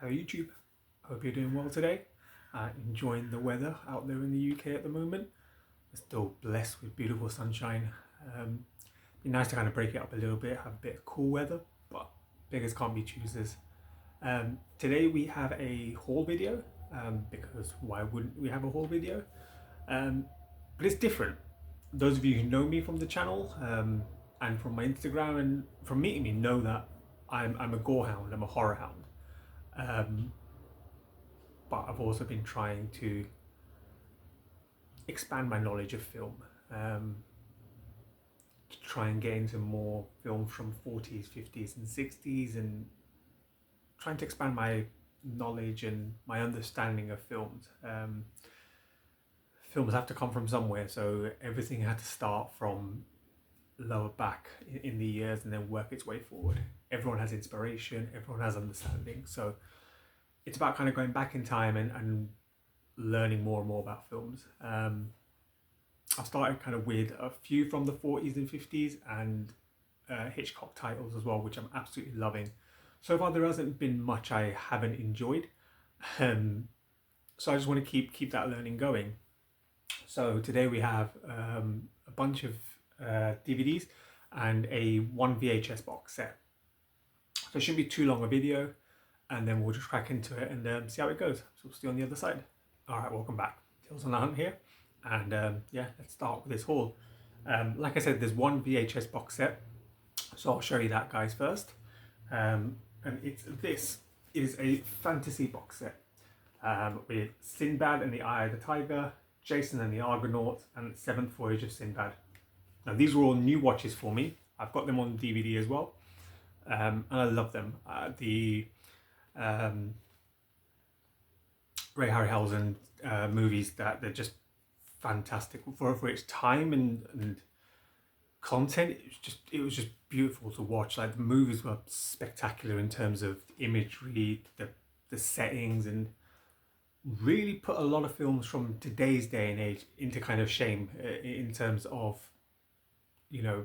Hello YouTube, hope you're doing well today. Enjoying the weather out there in the UK at the moment. We're still blessed with beautiful sunshine. Be nice to kind of break it up a little bit, have a bit of cool weather, but beggars can't be choosers. Today we have a haul video, because why wouldn't we have a haul video? But it's different. Those of you who know me from the channel and from my Instagram and from meeting me know that I'm a gore hound, I'm a horror hound. But I've also been trying to expand my knowledge of film, to try and get into more film from 40s, 50s, and 60s, and trying to expand my knowledge and my understanding of films. Films have to come from somewhere, so everything had to start from lower back in the years and then work its way forward. Everyone has inspiration, everyone has understanding, so it's about kind of going back in time and learning more and more about films. I've started kind of with a few from the 40s and 50s and Hitchcock titles as well, which I'm absolutely loving. So far there hasn't been much I haven't enjoyed, so I just want to keep that learning going. So today we have a bunch of DVDs and a one VHS box set. So it shouldn't be too long a video, and then we'll just crack into it and see how it goes. So we'll see you on the other side. All right, welcome back. Tales on the Hunt here, and yeah, let's start with this haul. Like I said, there's one VHS box set, so I'll show you that, guys, first. And this is a fantasy box set with Sinbad and the Eye of the Tiger, Jason and the Argonauts, and Seventh Voyage of Sinbad. Now these were all new watches for me. I've got them on DVD as well, and I love them. The Ray Harryhausen movies, that they're just fantastic for its time and content. It was just beautiful to watch. Like, the movies were spectacular in terms of imagery, the settings, and really put a lot of films from today's day and age into kind of shame in terms of, you know,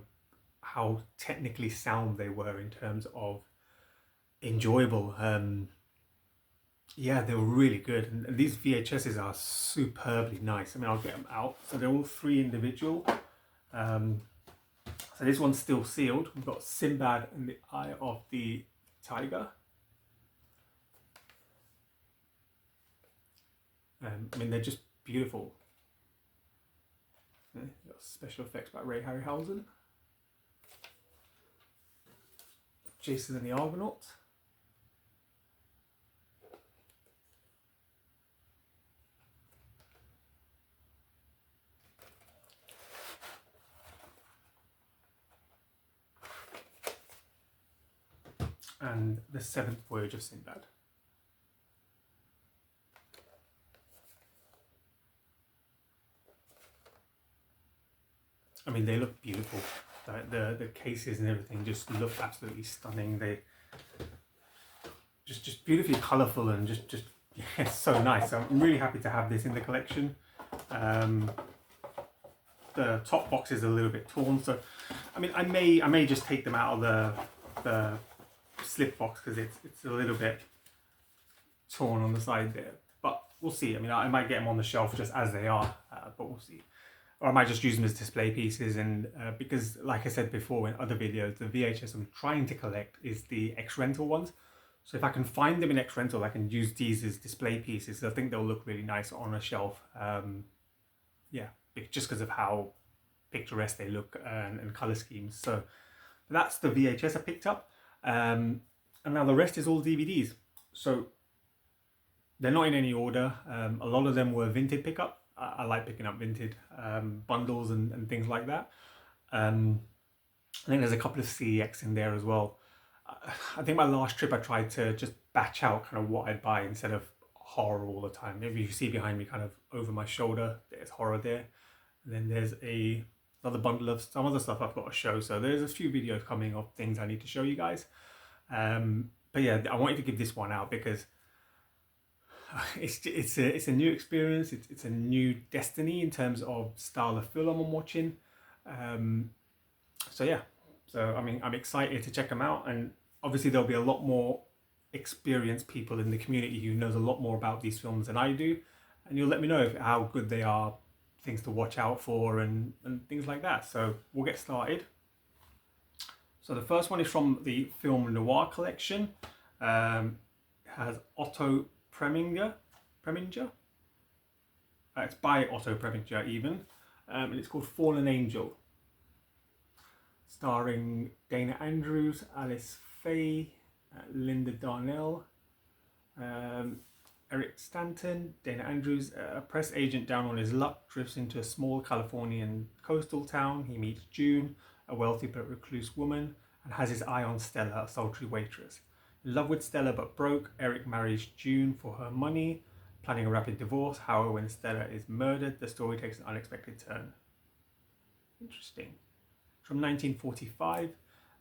how technically sound they were in terms of enjoyable. Yeah, they were really good, and these VHSs are superbly nice. I mean, I'll get them out. So they're all three individual. So this one's still sealed. We've got Sinbad and the Eye of the Tiger. I mean, they're just beautiful. Yeah, got special effects by Ray Harryhausen. Jason and the Argonauts. And the Seventh Voyage of Sinbad. I mean, they look beautiful. The cases and everything just look absolutely stunning. They just beautifully colourful and just yeah, so nice. So I'm really happy to have this in the collection. The top box is a little bit torn, so I mean, I may just take them out of the slip box because it's a little bit torn on the side there, but we'll see. I mean, I might get them on the shelf just as they are, but we'll see. Or I might just use them as display pieces, and because, like I said before in other videos, the VHS I'm trying to collect is the X-Rental ones. So if I can find them in X-Rental, I can use these as display pieces. I think they'll look really nice on a shelf. Yeah, just because of how picturesque they look and color schemes. So that's the VHS I picked up. And now the rest is all DVDs. So they're not in any order. A lot of them were Vinted pickup. I like picking up Vinted bundles and things like that. I think there's a couple of CEX in there as well. I think my last trip I tried to just batch out kind of what I'd buy instead of horror all the time. Maybe you see behind me kind of over my shoulder, there's horror there. And then there's another bundle of some other stuff I've got to show. So there's a few videos coming of things I need to show you guys. But yeah, I wanted to give this one out because it's a new experience. It's a new destiny in terms of style of film I'm watching. So yeah, so I mean, I'm excited to check them out, and obviously there'll be a lot more experienced people in the community who knows a lot more about these films than I do, and you'll let me know how good they are, things to watch out for, and things like that. So we'll get started. So the first one is from the Film Noir collection. It has Otto Preminger. It's by Otto Preminger even, and it's called Fallen Angel. Starring Dana Andrews, Alice Faye, Linda Darnell, Eric Stanton. Dana Andrews, a press agent down on his luck, drifts into a small Californian coastal town. He meets June, a wealthy but recluse woman, and has his eye on Stella, a sultry waitress. In love with Stella but broke, Eric marries June for her money, planning a rapid divorce. However, when Stella is murdered, the story takes an unexpected turn. Interesting. From 1945.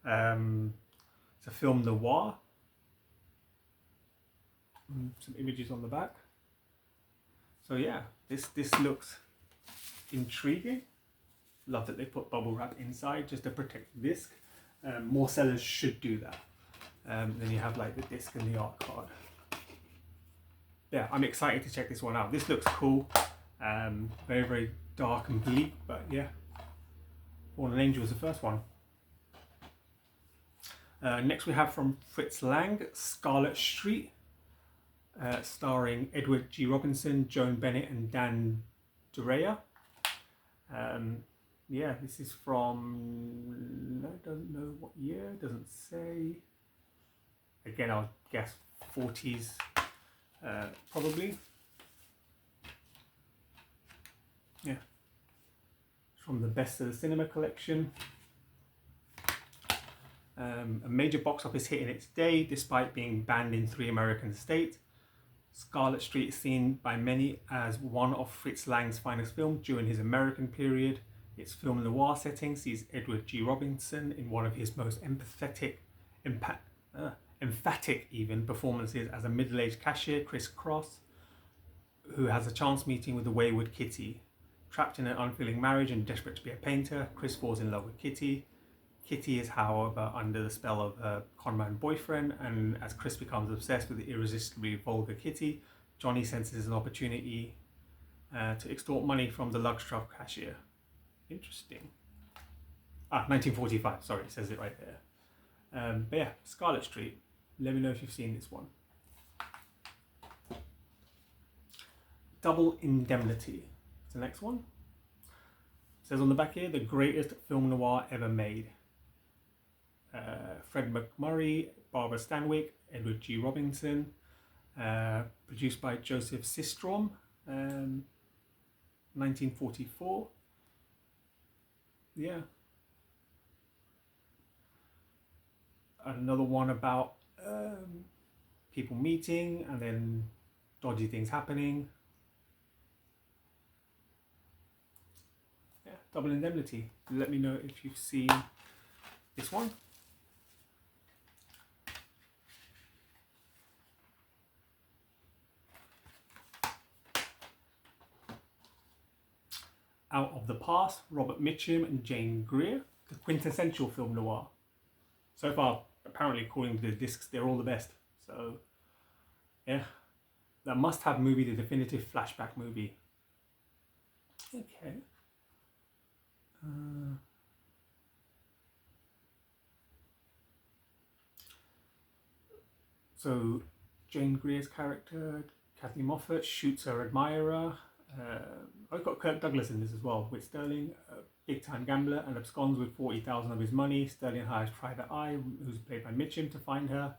It's a film noir. Some images on the back. So yeah, this looks intriguing. Love that they put bubble wrap inside just to protect the disc. More sellers should do that. Then you have like the disc and the art card. Yeah, I'm excited to check this one out. This looks cool. Very, very dark and bleak, but yeah. Fallen Angel is the first one. Next we have from Fritz Lang, Scarlet Street, starring Edward G. Robinson, Joan Bennett and Dan Duryea. Yeah, this is from, I don't know what year, doesn't say. Again, I'll guess 40s, probably. Yeah. From the Best of the Cinema collection. A major box office hit in its day, despite being banned in 3 American states. Scarlet Street is seen by many as one of Fritz Lang's finest films during his American period. Its film noir setting sees Edward G. Robinson in one of his most emphatic even performances as a middle-aged cashier, Chris Cross, who has a chance meeting with the wayward Kitty. Trapped in an unfulfilling marriage and desperate to be a painter, Chris falls in love with Kitty. Kitty is, however, under the spell of her conman boyfriend, and as Chris becomes obsessed with the irresistibly vulgar Kitty, Johnny senses an opportunity to extort money from the luxury cashier. Interesting. 1945, sorry, it says it right there. But yeah, Scarlet Street. Let me know if you've seen this one. Double Indemnity. The next one. It says on the back here, the greatest film noir ever made. Fred McMurray, Barbara Stanwyck, Edward G. Robinson, produced by Joseph Sistrom, 1944. Yeah. Another one about people meeting and then dodgy things happening. Double Indemnity. Let me know if you've seen this one. Out of the Past, Robert Mitchum and Jane Greer. The quintessential film noir. So far, apparently according to the discs, they're all the best. So, yeah. The must-have movie, the definitive flashback movie. Okay. So Jane Greer's character, Kathy Moffat, shoots her admirer. I've got Kirk Douglas in this as well, with Sterling, a big-time gambler, and absconds with 40,000 of his money. Sterling hires Private Eye, who's played by Mitchum, to find her.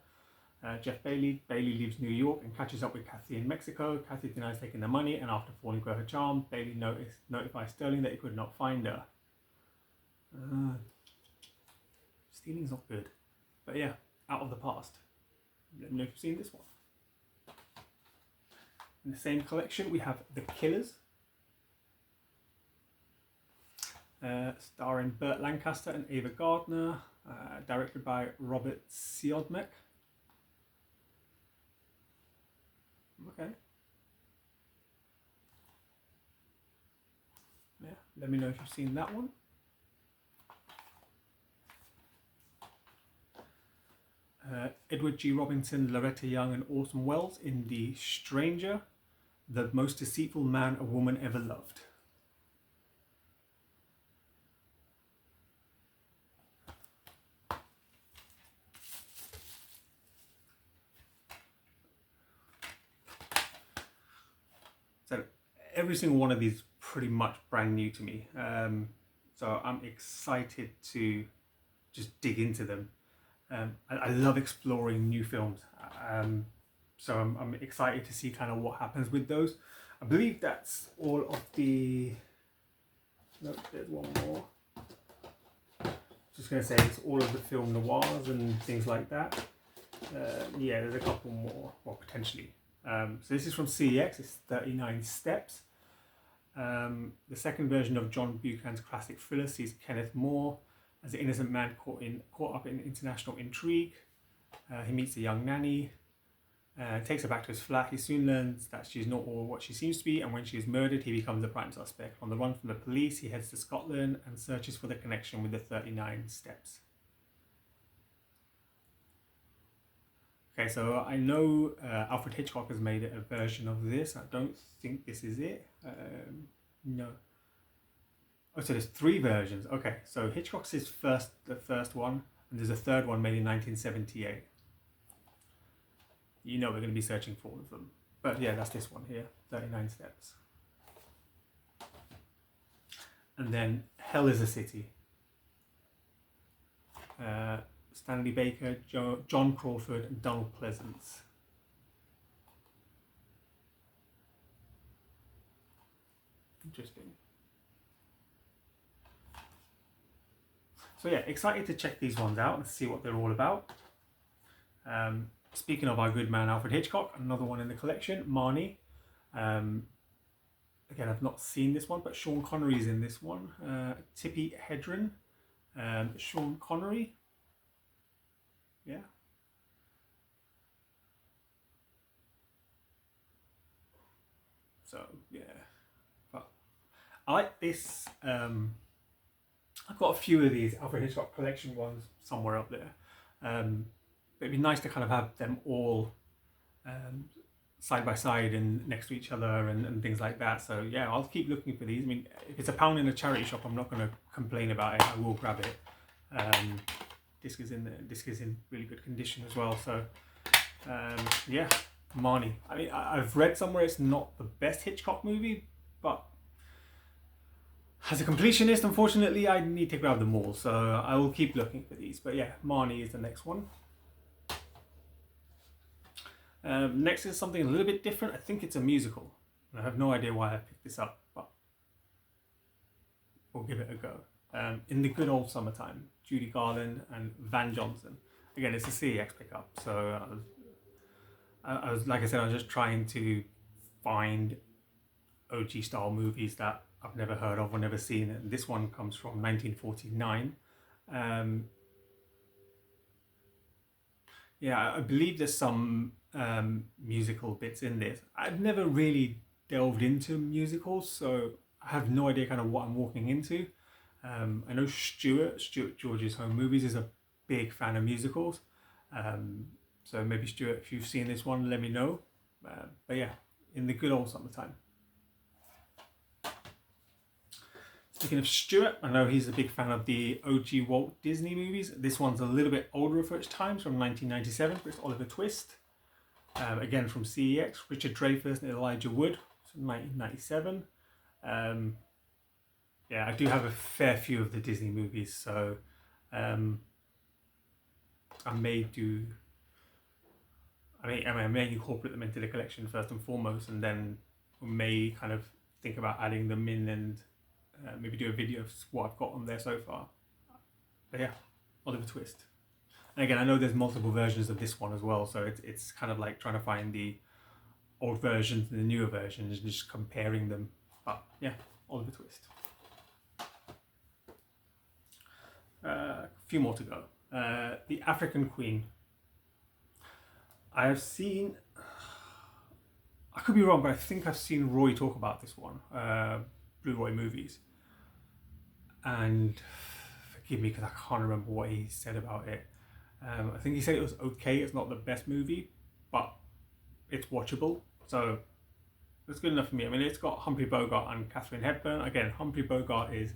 Jeff Bailey leaves New York and catches up with Kathy in Mexico. Kathy denies taking the money, and after falling for her charm, Bailey notifies Sterling that he could not find her. Stealing's not good. But yeah, Out of the Past. Let me know if you've seen this one. In the same collection, we have The Killers. Starring Burt Lancaster and Ava Gardner. Directed by Robert Siodmak. Okay. Yeah, let me know if you've seen that one. Edward G. Robinson, Loretta Young, and Orson Welles in The Stranger, the most deceitful man a woman ever loved. So every single one of these is pretty much brand new to me. So I'm excited to just dig into them. I love exploring new films. So I'm excited to see kind of what happens with those. I believe that's all of the... No, there's one more. Just going to say it's all of the film noirs and things like that. Yeah, there's a couple more, well, potentially. So this is from CEX, it's 39 Steps. The second version of John Buchanan's classic thriller sees Kenneth More as an innocent man caught up in international intrigue. He meets a young nanny, takes her back to his flat. He soon learns that she's not all what she seems to be, and when she is murdered, he becomes a prime suspect. On the run from the police, he heads to Scotland and searches for the connection with the 39 Steps. Okay, so I know Alfred Hitchcock has made a version of this. I don't think this is it. No. Oh, so there's 3 versions. Okay, so Hitchcock's is the first one, and there's a third one made in 1978. You know we're going to be searching for all of them. But yeah, that's this one here, 39 Steps. And then Hell is a City. Stanley Baker, John Crawford, and Donald Pleasance. Interesting. So yeah, excited to check these ones out and see what they're all about. Speaking of our good man Alfred Hitchcock, another one in the collection, Marnie. Again, I've not seen this one, but Sean Connery's in this one. Tippi Hedren, Sean Connery. Yeah. So yeah, but I like this. I've got a few of these Alfred Hitchcock collection ones somewhere up there. But it'd be nice to kind of have them all side by side and next to each other and things like that. So yeah, I'll keep looking for these. I mean, if it's £1 in a charity shop, I'm not going to complain about it. I will grab it. Disc is in really good condition as well. So yeah, Marnie. I mean, I've read somewhere it's not the best Hitchcock movie, but as a completionist, unfortunately, I need to grab them all. So I will keep looking for these. But yeah, Marnie is the next one. Next is something a little bit different. I think it's a musical. I have no idea why I picked this up, but we'll give it a go. In the Good Old Summertime, Judy Garland and Van Johnson. Again, it's a CEX pickup, so I was like I said, I was just trying to find OG style movies that I've never heard of or never seen. And this one comes from 1949. Yeah, I believe there's some musical bits in this. I've never really delved into musicals, so I have no idea kind of what I'm walking into. I know Stuart George's Home Movies is a big fan of musicals. So maybe Stuart, if you've seen this one, let me know. But yeah, In the Good Old Summertime. Speaking of Stuart, I know he's a big fan of the OG Walt Disney movies. This one's a little bit older for its time, from 1997, but it's Oliver Twist. Again from CEX, Richard Dreyfuss and Elijah Wood, from 1997. Yeah, I do have a fair few of the Disney movies, so I may incorporate them into the collection first and foremost, and then we may kind of think about adding them in and maybe do a video of what I've got on there so far. But yeah, Oliver Twist. And again, I know there's multiple versions of this one as well, so it's kind of like trying to find the old versions and the newer versions and just comparing them. But yeah, Oliver Twist. A few more to go. The African Queen. I have seen, I could be wrong, but I think I've seen Roy talk about this one, Blue Roy Movies. And forgive me because I can't remember what he said about it. I think he said it was okay. It's not the best movie, but it's watchable. So that's good enough for me. I mean, it's got Humphrey Bogart and Catherine Hepburn. Again, Humphrey Bogart is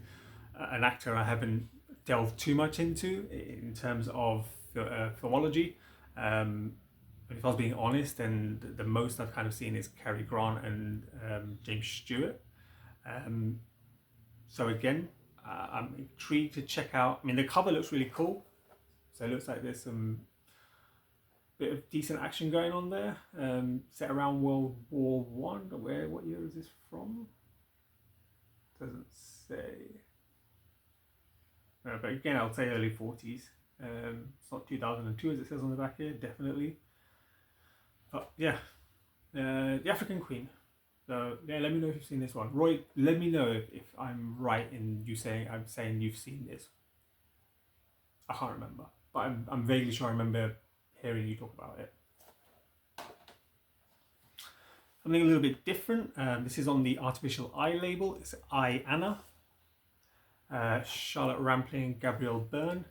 an actor I haven't delved too much into in terms of filmology. If I was being honest, then the most I've kind of seen is Cary Grant and James Stewart. So again, I'm intrigued to check out. I mean, the cover looks really cool. So it looks like there's some bit of decent action going on there. Set around World War One. What year is this from? Doesn't say. But again, I would say early 40s. It's not 2002 as it says on the back here, definitely. But yeah, The African Queen. So yeah, let me know if you've seen this one. Roy, let me know if I'm right in I'm saying you've seen this. I can't remember, but I'm vaguely sure I remember hearing you talk about it. Something a little bit different. This is on the Artificial Eye label. It's I, Anna. Charlotte Rampling, Gabrielle Byrne.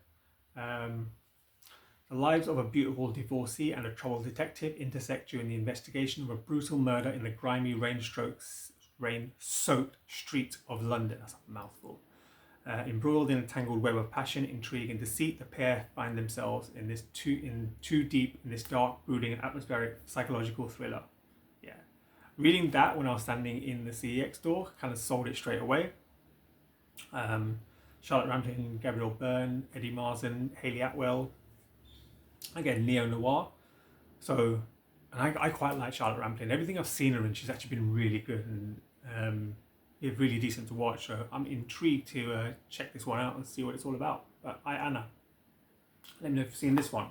The lives of a beautiful divorcee and a troubled detective intersect during the investigation of a brutal murder in the grimy rain-soaked streets of London. That's a mouthful. Embroiled in a tangled web of passion, intrigue, and deceit, the pair find themselves in too deep in this dark, brooding, and atmospheric psychological thriller. Yeah, reading that when I was standing in the CEX store kind of sold it straight away. Charlotte Rampling, Gabrielle Byrne, Eddie Marsan, Hayley Atwell. Again, neo-noir. So, and I quite like Charlotte Rampling. Everything I've seen her in, she's actually been really good and really decent to watch. So I'm intrigued to check this one out and see what it's all about. But Anna, let me know if you've seen this one.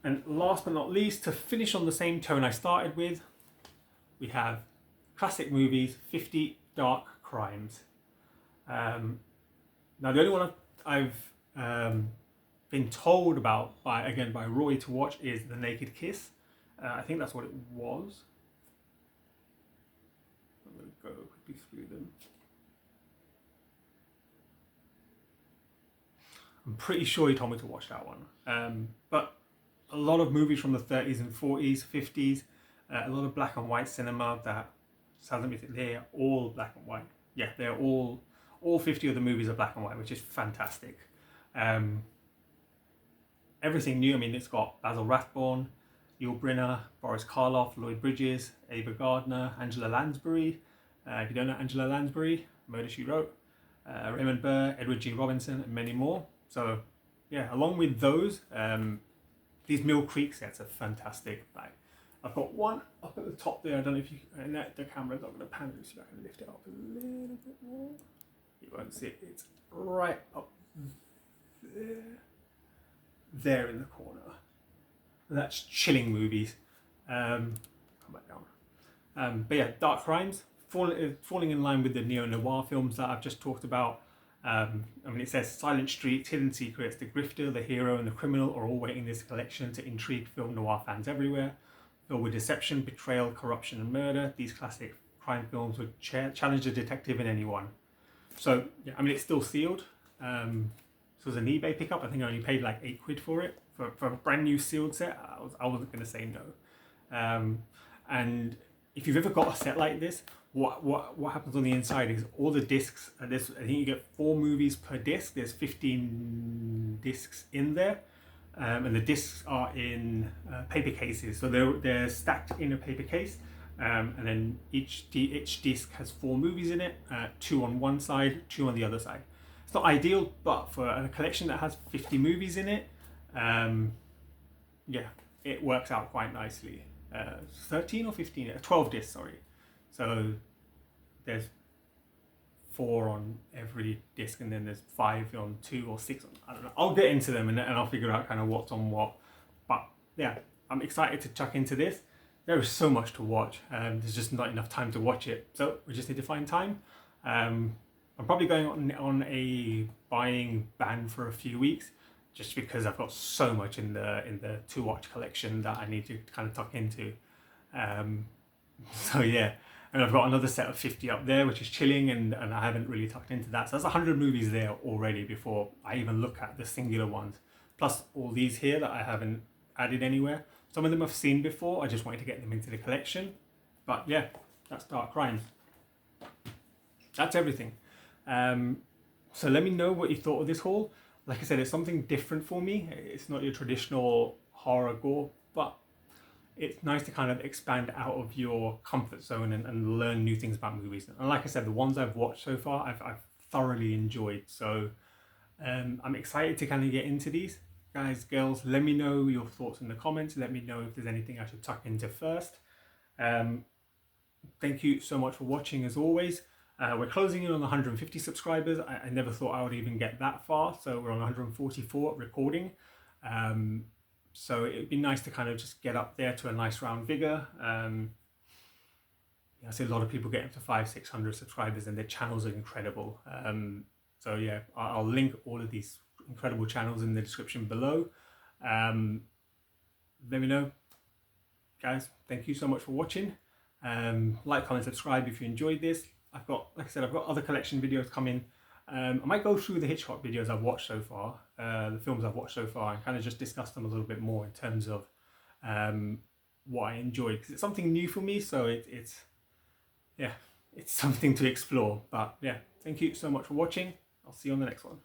And last but not least, to finish on the same tone I started with, we have classic movies, 50 Dark Crimes. Now the only one I've been told about by Roy to watch is The Naked Kiss. I think that's what it was. I'm going to go quickly through them. I'm pretty sure he told me to watch that one. But a lot of movies from the 30s and 40s, 50s, a lot of black and white cinema that sounds like they're all black and white. Yeah, they're all 50 of the movies are black and white, which is fantastic. Everything new. I mean, it's got Basil Rathbone, Yul Brynner, Boris Karloff, Lloyd Bridges, Ava Gardner, Angela Lansbury. If you don't know Angela Lansbury, Murder, She Wrote, Raymond Burr, Edward G. Robinson, and many more. So, yeah, along with those, these Mill Creek sets are fantastic. Like, I've got one up at the top there. I don't know if you, and the camera's not going to pan it, so I can lift it up a little bit more. You won't see it. It's right up there in the corner. That's Chilling movies. Come back down. But yeah, Dark Crimes, falling in line with the neo-noir films that I've just talked about. I mean, it says silent streets, hidden secrets, the grifter, the hero, and the criminal are all waiting in this collection to intrigue film noir fans everywhere. Filled with deception, betrayal, corruption, and murder, these classic crime films would challenge the detective in anyone. So, yeah, I mean, it's still sealed. So it was an eBay pickup. I think I only paid like £8 for it. For a brand new sealed set, I wasn't going to say no. And if you've ever got a set like this, what happens on the inside is all the discs, I think you get 4 movies per disc. There's 15 discs in there. And the discs are in paper cases. So they're stacked in a paper case. And then each disc has 4 movies in it, 2 on one side, 2 on the other side. It's not ideal, but for a collection that has 50 movies in it, yeah, it works out quite nicely. 13 or 15, 12 discs, sorry. So there's 4 on every disc, and then there's 5 on 2 or 6 on, I don't know. I'll get into them and I'll figure out kind of what's on what. But yeah, I'm excited to chuck into this. There is so much to watch. There's just not enough time to watch it. So we just need to find time. I'm probably going on a buying ban for a few weeks, just because I've got so much in the to watch collection that I need to kind of tuck into. So yeah, and I've got another set of 50 up there, which is Chilling, and I haven't really tucked into that. So that's 100 movies there already before I even look at the singular ones plus all these here that I haven't added anywhere. Some of them I've seen before, I just wanted to get them into the collection. But yeah, that's Dark Crimes. That's everything. So let me know what you thought of this haul. Like I said, it's something different for me. It's not your traditional horror gore, but it's nice to kind of expand out of your comfort zone and learn new things about movies. And like I said, the ones I've watched so far, I've thoroughly enjoyed. So I'm excited to kind of get into these. Guys, girls, let me know your thoughts in the comments. Let me know if there's anything I should tuck into first. Thank you so much for watching as always. We're closing in on 150 subscribers. I never thought I would even get that far. So we're on 144 recording. So it'd be nice to kind of just get up there to a nice round figure. I see a lot of people getting to 500-600 subscribers and their channels are incredible. So yeah, I'll link all of these incredible channels in the description below. Let me know. Guys, thank you so much for watching. Like, comment, subscribe if you enjoyed this. Like I said, I've got other collection videos coming. I might go through the Hitchcock videos I've watched so far, the films I've watched so far, and kind of just discuss them a little bit more in terms of what I enjoyed, because it's something new for me. So it's something to explore. But yeah, thank you so much for watching. I'll see you on the next one.